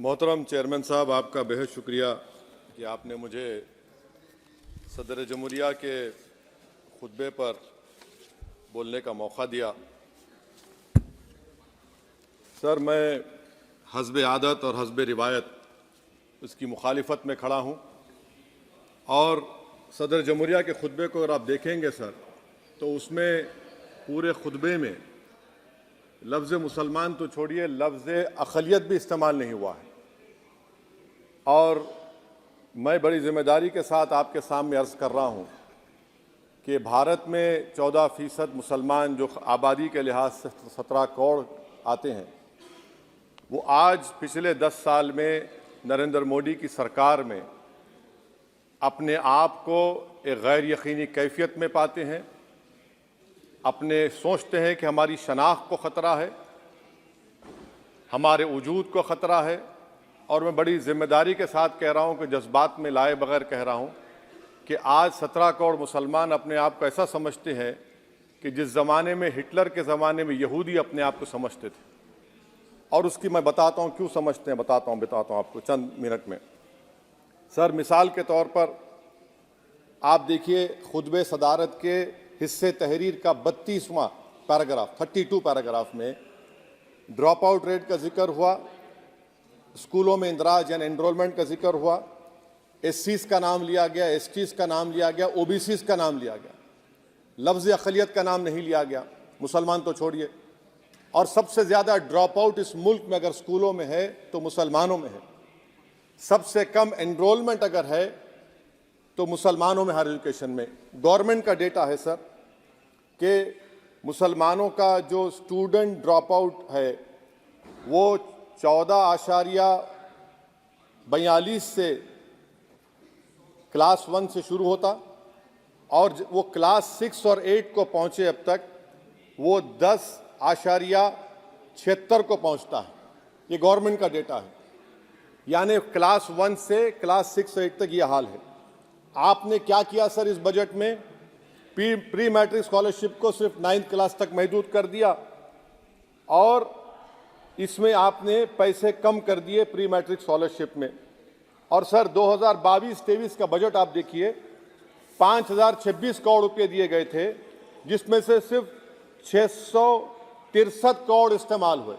मोहतरम चेयरमैन साहब, आपका बेहद शुक्रिया कि आपने मुझे सदर जमहूरिया के खुतबे पर बोलने का मौका दिया। सर, मैं हस्ब आदत और हस्ब रिवायत उसकी मुखालिफत में खड़ा हूँ और सदर जमहूरिया के खुतबे को अगर आप देखेंगे सर, तो उसमें पूरे खुतबे में लफ्ज़ मुसलमान तो छोड़िए, लफ्ज़ अक़लियत भी इस्तेमाल नहीं हुआ है। और मैं बड़ी ज़िम्मेदारी के साथ आपके सामने अर्ज़ कर रहा हूँ कि भारत में 14% मुसलमान जो आबादी के लिहाज से 17 करोड़ आते हैं, वो आज पिछले 10 साल में नरेंद्र मोदी की सरकार में अपने आप को एक गैर यकीनी कैफियत में पाते हैं, अपने सोचते हैं कि हमारी शनाख्त को ख़तरा है, हमारे वजूद को ख़तरा है। और मैं बड़ी ज़िम्मेदारी के साथ कह रहा हूँ कि जज्बात में लाए बगैर कह रहा हूँ कि आज 17 करोड़ मुसलमान अपने आप को ऐसा समझते हैं कि जिस ज़माने में हिटलर के ज़माने में यहूदी अपने आप को समझते थे। और उसकी मैं बताता हूँ क्यों समझते हैं, बताता हूँ आपको चंद मिनट में। सर, मिसाल के तौर पर आप देखिए खुतबे सदारत के हिस्से तहरीर का 32वां पैराग्राफ 32 पैराग्राफ में ड्रॉप आउट रेट का जिक्र हुआ, स्कूलों में इंदराज यानी एनरोलमेंट का जिक्र हुआ, एससीज़ का नाम लिया गया, एसटीज़ का नाम लिया गया, ओबीसीज़ का नाम लिया गया, लफ्ज़ अक़लियत का नाम नहीं लिया गया, मुसलमान तो छोड़िए। और सबसे ज़्यादा ड्रॉप आउट इस मुल्क में अगर स्कूलों में है तो मुसलमानों में है। सबसे कम एनरोलमेंट अगर है तो मुसलमानों में हायर एजुकेशन में। गवर्नमेंट का डेटा है सर कि मुसलमानों का जो स्टूडेंट ड्रॉप आउट है वो 14.42 से क्लास 1 से शुरू होता और वो क्लास 6 और 8 को पहुंचे अब तक वो 10.76 को पहुंचता है। ये गवर्नमेंट का डेटा है, यानी क्लास 1 से क्लास 6 8 तक ये हाल है। आपने क्या किया सर इस बजट में? प्री मैट्रिक स्कॉलरशिप को सिर्फ 9th क्लास तक महदूद कर दिया और इसमें आपने पैसे कम कर दिए प्री मैट्रिक स्कॉलरशिप में। और सर 2022-23 का बजट आप देखिए, 5026 करोड़ रुपए दिए गए थे, जिसमें से सिर्फ 663 करोड़ इस्तेमाल हुए।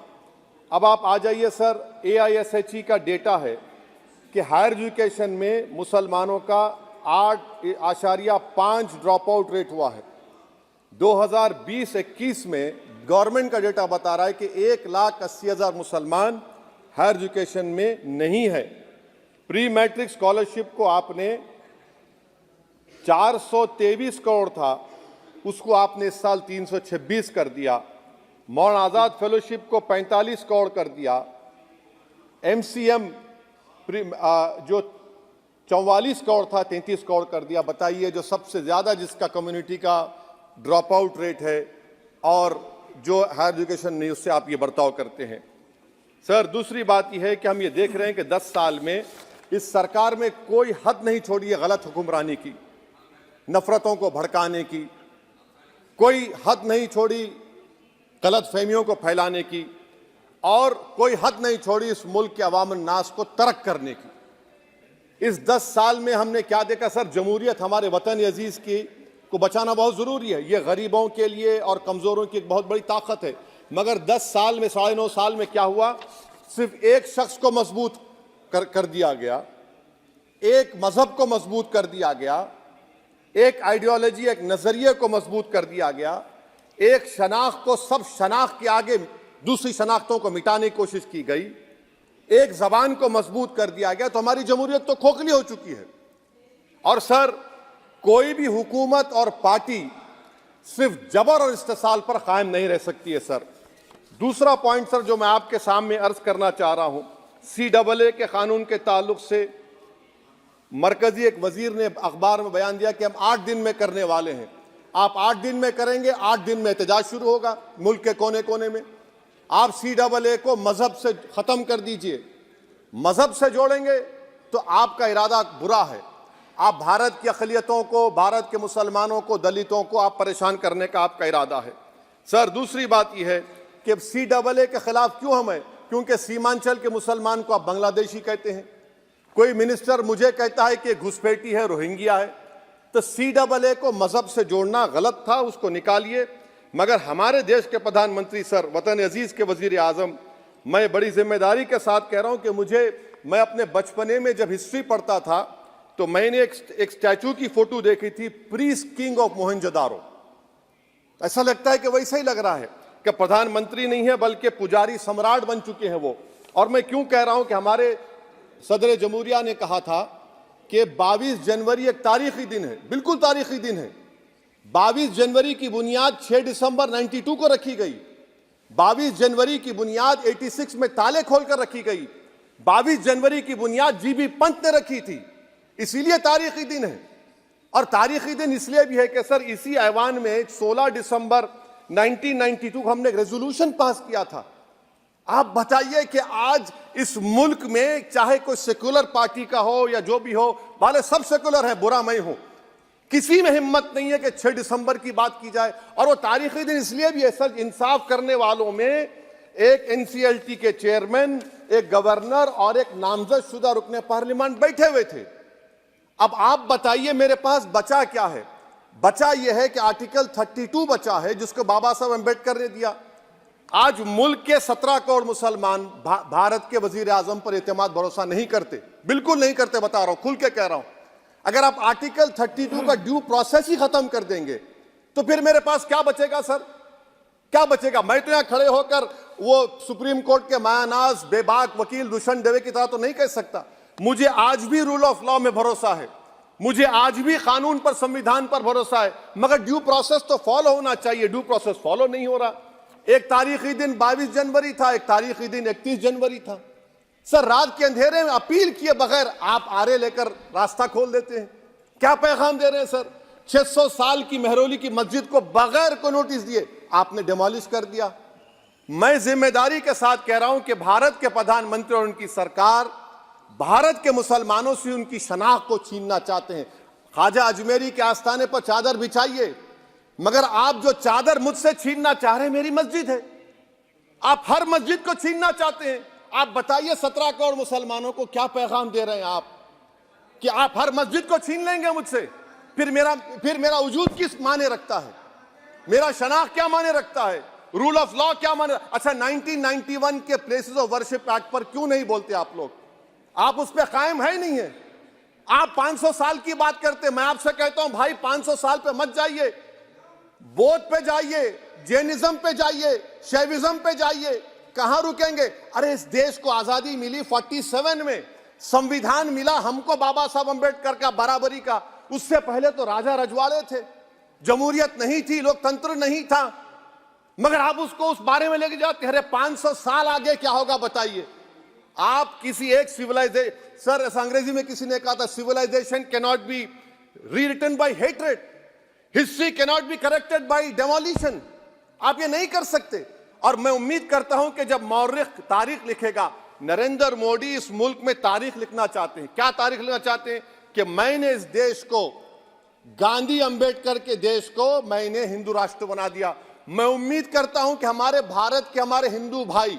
अब आप आ जाइए सर, AISHE का डेटा है कि हायर एजुकेशन में मुसलमानों का 8.5 ड्रॉप आउट रेट हुआ है। 2020-21 में गवर्नमेंट का डेटा बता रहा है कि 1,80,000 मुसलमान हायर एजुकेशन में नहीं है। प्री मैट्रिक स्कॉलरशिप को आपने 423 करोड़ था, उसको आपने इस साल 326 कर दिया। मौलाना आज़ाद फेलोशिप को 45 करोड़ कर दिया। MCM जो 44 करोड़ था 33 करोड़ कर दिया। बताइए, जो सबसे ज़्यादा जिसका कम्युनिटी का ड्रॉप आउट रेट है और जो हायर एजुकेशन नहीं, उससे आप ये बर्ताव करते हैं। सर, दूसरी बात यह है कि हम ये देख रहे हैं कि 10 साल में इस सरकार में कोई हद नहीं छोड़ी है गलत हुक्मरानी की, नफरतों को भड़काने की, कोई हद नहीं छोड़ी गलत फहमियों को फैलाने की, और कोई हद नहीं छोड़ी इस मुल्क के अवाम नास को तर्क करने की। इस 10 साल में हमने क्या देखा सर? जमहूरियत हमारे वतन अजीज की को बचाना बहुत ज़रूरी है, ये गरीबों के लिए और कमज़ोरों की एक बहुत बड़ी ताकत है। मगर 10 साल में 9.5 साल में क्या हुआ? सिर्फ एक शख्स को मजबूत कर दिया गया, एक मजहब को मजबूत कर दिया गया, एक आइडियोलॉजी, एक नज़रिए को मजबूत कर दिया गया, एक शनाख्त को सब शनाख्त के आगे दूसरी शनाख्तों को मिटाने की कोशिश की गई, एक ज़बान को मजबूत कर दिया गया। तो हमारी जमहूरियत तो खोखली हो चुकी है। और सर, कोई भी हुकूमत और पार्टी सिर्फ जबर और इस्तेसाल पर कायम नहीं रह सकती है सर। दूसरा पॉइंट सर जो मैं आपके सामने अर्ज करना चाह रहा हूं, CAA के कानून के ताल्लुक से मरकजी एक वजीर ने अखबार में बयान दिया कि हम 8 दिन में करने वाले हैं। आप 8 दिन में करेंगे, 8 दिन में एहतजाज शुरू होगा मुल्क के कोने कोने में। आप CAA को मजहब से ख़त्म कर दीजिए, मजहब से जोड़ेंगे तो आपका इरादा बुरा है। आप भारत की अक़लियतों को, भारत के मुसलमानों को, दलितों को आप परेशान करने का आपका इरादा है। सर, दूसरी बात यह है कि CAA के ख़िलाफ़ क्यों हम हैं? क्योंकि सीमांचल के मुसलमान को आप बांग्लादेशी कहते हैं। कोई मिनिस्टर मुझे कहता है कि घुसपैठी है, रोहिंग्या है। तो CAA को मजहब से जोड़ना गलत था, उसको निकालिए। मगर हमारे देश के प्रधानमंत्री सर, वतन अजीज के वजीर आजम, मैं बड़ी जिम्मेदारी के साथ कह रहा हूं कि मैं अपने बचपने में जब हिस्ट्री पढ़ता था तो मैंने एक स्टैचू की फोटो देखी थी, प्रीस्ट किंग ऑफ मोहनजोदारो। ऐसा लगता है कि वैसा ही लग रहा है कि प्रधानमंत्री नहीं है बल्कि पुजारी सम्राट बन चुके हैं वो। और मैं क्यों कह रहा हूं कि हमारे सदर जमहूरिया ने कहा था कि 22 जनवरी एक तारीखी दिन है, बिल्कुल तारीखी दिन है। 22 जनवरी की बुनियाद 6 दिसंबर 92 को रखी गई। 22 जनवरी की बुनियाद 86 में ताले खोलकर रखी गई। 22 जनवरी की बुनियाद GB पंत ने रखी थी, इसीलिए तारीखी दिन है। और तारीखी दिन इसलिए भी है कि सर इसी ऐवान में 16 दिसंबर 1992 को हमने एक रेजोल्यूशन पास किया था। आप बताइए कि आज इस मुल्क में चाहे कोई सेकुलर पार्टी का हो या जो भी हो, वाले सब सेकुलर है, बुरा मैं हूं, किसी में हिम्मत नहीं है कि 6 दिसंबर की बात की जाए। और वो तारीखी दिन इसलिए भी है सर, इंसाफ करने वालों में एक NCLT के चेयरमैन, एक गवर्नर और एक नामजद शुदा रुकने पार्लियामेंट बैठे हुए थे। अब आप बताइए मेरे पास बचा क्या है? बचा यह है कि आर्टिकल 32 बचा है जिसको बाबा साहब अम्बेडकर ने दिया। आज मुल्क के 17 करोड़ मुसलमान भारत के वजीर आजम पर एतमाद भरोसा नहीं करते, बिल्कुल नहीं करते, बता रहा हूं, खुल के कह रहा हूं। अगर आप आर्टिकल 32 का ड्यू प्रोसेस ही खत्म कर देंगे तो फिर मेरे पास क्या बचेगा सर? क्या बचेगा? मैं तो यहां खड़े होकर वो सुप्रीम कोर्ट के मायानाज बेबाक वकील दुष्यंत दवे की तरह तो नहीं कह सकता। मुझे आज भी रूल ऑफ लॉ में भरोसा है, मुझे आज भी कानून पर, संविधान पर भरोसा है, मगर ड्यू प्रोसेस तो फॉलो होना चाहिए। ड्यू प्रोसेस फॉलो नहीं हो रहा। एक तारीखी दिन 22 जनवरी था, एक तारीखी दिन 31 जनवरी था। सर रात के अंधेरे में अपील किए बगैर आप आरे लेकर रास्ता खोल देते हैं। क्या पैगाम दे रहे हैं सर? 600 साल की मेहरौली की मस्जिद को बगैर को नोटिस दिए आपने डिमोलिश कर दिया। मैं जिम्मेदारी के साथ कह रहा हूं कि भारत के प्रधानमंत्री और उनकी सरकार भारत के मुसलमानों से उनकी शनाख्त को छीनना चाहते हैं। ख्वाजा अजमेरी के आस्थाने पर चादर बिछाइए, मगर आप जो चादर मुझसे छीनना चाह रहे हैं मेरी मस्जिद है, आप हर मस्जिद को छीनना चाहते हैं। आप बताइए 17 करोड़ मुसलमानों को क्या पैगाम दे रहे हैं आप कि आप हर मस्जिद को छीन लेंगे मुझसे? फिर मेरा वजूद किस माने रखता है? मेरा शनाख्त क्या माने रखता है? रूल ऑफ लॉ क्या माने? अच्छा 1991 के प्लेसेस ऑफ वर्शिप एक्ट पर क्यों नहीं बोलते आप लोग? आप उस पर कायम है नहीं है। आप 500 साल की बात करते, मैं आपसे कहता हूं भाई 500 साल पे मत जाइए, बौद्ध पे जाइए, जैनिज्म पे जाइए, शैविज्म पे जाइए, कहां रुकेंगे? अरे इस देश को आजादी मिली 47 में, संविधान मिला हमको बाबा साहब अम्बेडकर का, बराबरी का। उससे पहले तो राजा रजवाड़े थे, जमहूरियत नहीं थी, लोकतंत्र नहीं था, मगर आप उसको उस बारे में लेके जाते। अरे 500 साल आगे क्या होगा बताइए? आप किसी एक सिविलाइजेशन, सर ऐसा अंग्रेजी में किसी ने कहा था, civilisation can not be rewritten by hatred, history can not be corrected by demolition. आप ये नहीं कर सकते। और मैं उम्मीद करता हूं कि जब मौर्रिख तारीख लिखेगा, नरेंद्र मोदी इस मुल्क में तारीख लिखना चाहते हैं। क्या तारीख लिखना चाहते हैं? कि मैंने इस देश को, गांधी अंबेडकर के देश को मैंने हिंदू राष्ट्र बना दिया। मैं उम्मीद करता हूं कि हमारे भारत के हमारे हिंदू भाई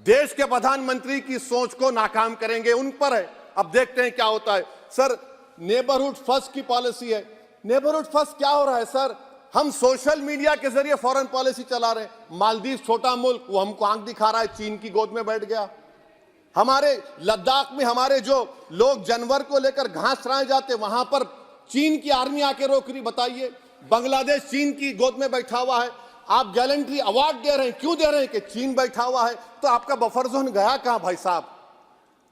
देश के प्रधानमंत्री की सोच को नाकाम करेंगे, उन पर है। अब देखते हैं क्या होता है। सर नेबरहुड फर्स्ट की पॉलिसी है। नेबरहुड फर्स्ट क्या हो रहा है सर? हम सोशल मीडिया के जरिए फॉरेन पॉलिसी चला रहे हैं। मालदीव छोटा मुल्क, वो हमको आंख दिखा रहा है, चीन की गोद में बैठ गया। हमारे लद्दाख में हमारे जो लोग जानवर को लेकर घास चराए जाते, वहां पर चीन की आर्मी आके रोक रही। बताइए, बांग्लादेश चीन की गोद में बैठा हुआ है। आप गैलेंट्री अवार्ड दे रहे हैं, क्यों दे रहे हैं? कि चीन बैठा हुआ है। तो आपका बफर जोन गया कहां भाई साहब?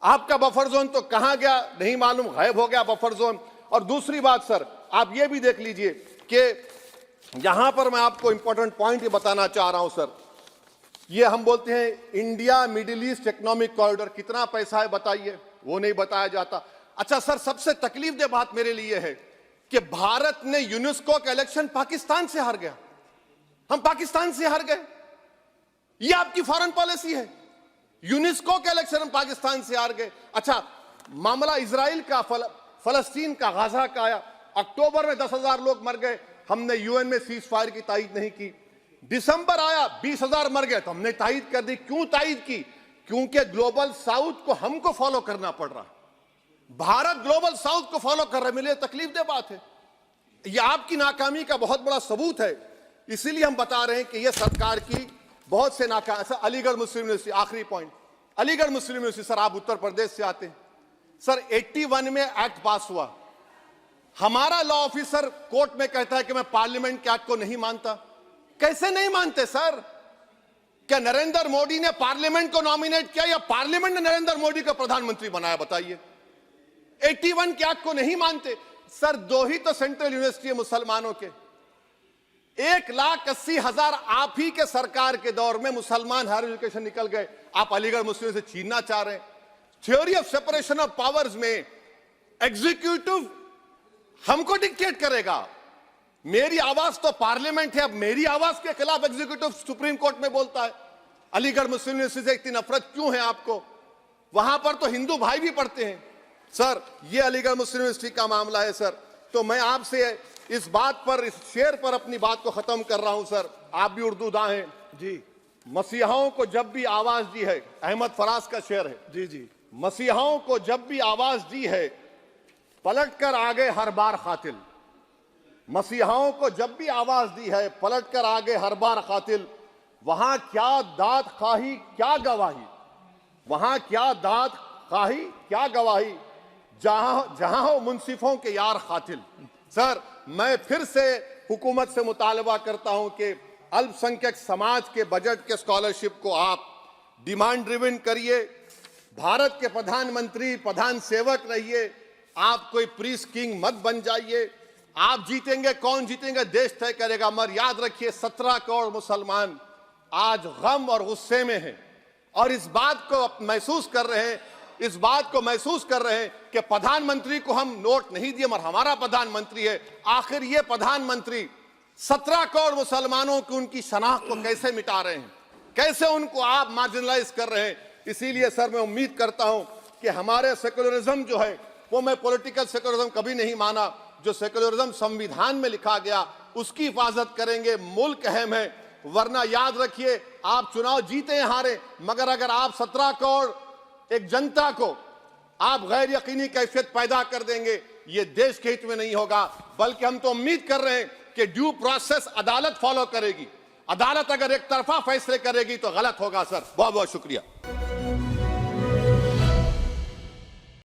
आपका बफर जोन तो कहां गया नहीं मालूम, गायब हो गया बफर जोन। और दूसरी बात सर, आप ये भी देख लीजिए कि यहां पर मैं आपको इंपॉर्टेंट पॉइंट ये बताना चाह रहा हूं सर। ये हम बोलते हैं India middle east economic corridor, कितना पैसा है बताइए? वो नहीं बताया जाता। अच्छा सर, सबसे तकलीफ दे बात मेरे लिए है कि भारत ने यूनेस्को का इलेक्शन पाकिस्तान से हार गया। हम पाकिस्तान से हार गए, ये आपकी फॉरेन पॉलिसी है। यूनेस्को के इलेक्शन हम पाकिस्तान से हार गए। अच्छा, मामला इजराइल का, फलस्तीन का, गाजा का आया। अक्टूबर में 10,000 लोग मर गए, हमने यूएन में सीज फायर की तायीद नहीं की। दिसंबर आया 20,000 मर गए, तो हमने तायद कर दी। क्यों तायद की? क्योंकि ग्लोबल साउथ को हमको फॉलो करना पड़ रहा। भारत ग्लोबल साउथ को फॉलो कर रहे, मेरे लिए तकलीफ दे बात है। यह आपकी नाकामी का बहुत बड़ा सबूत है। इसीलिए हम बता रहे हैं कि यह सरकार की बहुत से नाकाम। अलीगढ़ मुस्लिम यूनिवर्सिटी, आखिरी पॉइंट, अलीगढ़ मुस्लिम यूनिवर्सिटी। सर, आप उत्तर प्रदेश से आते हैं। सर, 81 में एक्ट पास हुआ। हमारा लॉ ऑफिसर कोर्ट में कहता है कि मैं पार्लियामेंट के एक्ट को नहीं मानता। कैसे नहीं मानते सर? क्या नरेंद्र मोदी ने पार्लियामेंट को नॉमिनेट किया या पार्लियामेंट ने नरेंद्र मोदी को प्रधानमंत्री बनाया? बताइए। 81 के एक्ट को नहीं मानते। सर, 2 ही तो सेंट्रल यूनिवर्सिटी है मुसलमानों के। 1,80,000 आप ही के सरकार के दौर में मुसलमान हायर एजुकेशन निकल गए। आप अलीगढ़ मुस्लिम से छीनना चाह रहे हैं। Theory of separation of powers में एग्जीक्यूटिव हमको डिक्टेट करेगा। मेरी आवाज तो पार्लियामेंट है, अब मेरी आवाज के खिलाफ एग्जीक्यूटिव सुप्रीम कोर्ट में बोलता है। अलीगढ़ मुस्लिम यूनिवर्सिटी से इतनी नफरत क्यों है आपको? वहां पर तो हिंदू भाई भी पढ़ते हैं। सर, ये अलीगढ़ मुस्लिम यूनिवर्सिटी का मामला है सर। तो मैं आपसे इस बात पर, इस शेर पर अपनी बात को खत्म कर रहा हूं सर। आप भी उर्दूदां हैं जी। मसीहाओं को जब भी आवाज दी है, अहमद फराज का शेर है जी जी। मसीहाओं को जब भी आवाज दी है, पलट कर आ गए हर बार कातिल। मसीहाओं को जब भी आवाज दी है, पलट कर आ गए हर बार कातिल। वहां क्या दाद खाही क्या गवाही, वहां क्या दाद खाही क्या गवाही, जहां हो मुंसिफों के यार कातिल। सर, मैं फिर से हुकूमत से मुतालबा करता हूं कि अल्पसंख्यक समाज के बजट के स्कॉलरशिप को आप डिमांड ड्रिवन करिए। भारत के प्रधानमंत्री प्रधान सेवक रहिए। आप कोई प्रीस किंग मत बन जाइए। आप जीतेंगे, कौन जीतेंगे देश तय करेगा। मगर याद रखिए, 17 करोड़ मुसलमान आज गम और गुस्से में हैं और इस बात को महसूस कर रहे हैं, इस बात को महसूस कर रहे हैं कि प्रधानमंत्री को हम नोट नहीं दिए मगर हमारा प्रधानमंत्री है। आखिर ये प्रधानमंत्री 17 करोड़ मुसलमानों की उनकी शनाख्त को कैसे मिटा रहे हैं, कैसे उनको आप मार्जिनलाइज कर रहे हैं। इसीलिए सर, मैं उम्मीद करता हूं कि हमारे सेकुलरिज्म जो है, वो मैं पॉलिटिकल सेकुलरिज्म कभी नहीं माना। जो सेकुलरिज्म संविधान में लिखा गया उसकी हिफाजत करेंगे। मुल्क अहम है, वरना याद रखिए, आप चुनाव जीते हैं हारे, मगर अगर आप 17 करोड़ एक जनता को आप गैर यकीनी कैफियत पैदा कर देंगे, ये देश के हित में नहीं होगा। बल्कि हम तो उम्मीद कर रहे हैं कि ड्यू प्रोसेस अदालत फॉलो करेगी। अदालत अगर एक तरफा फैसले करेगी तो गलत होगा। सर, बहुत बहुत शुक्रिया।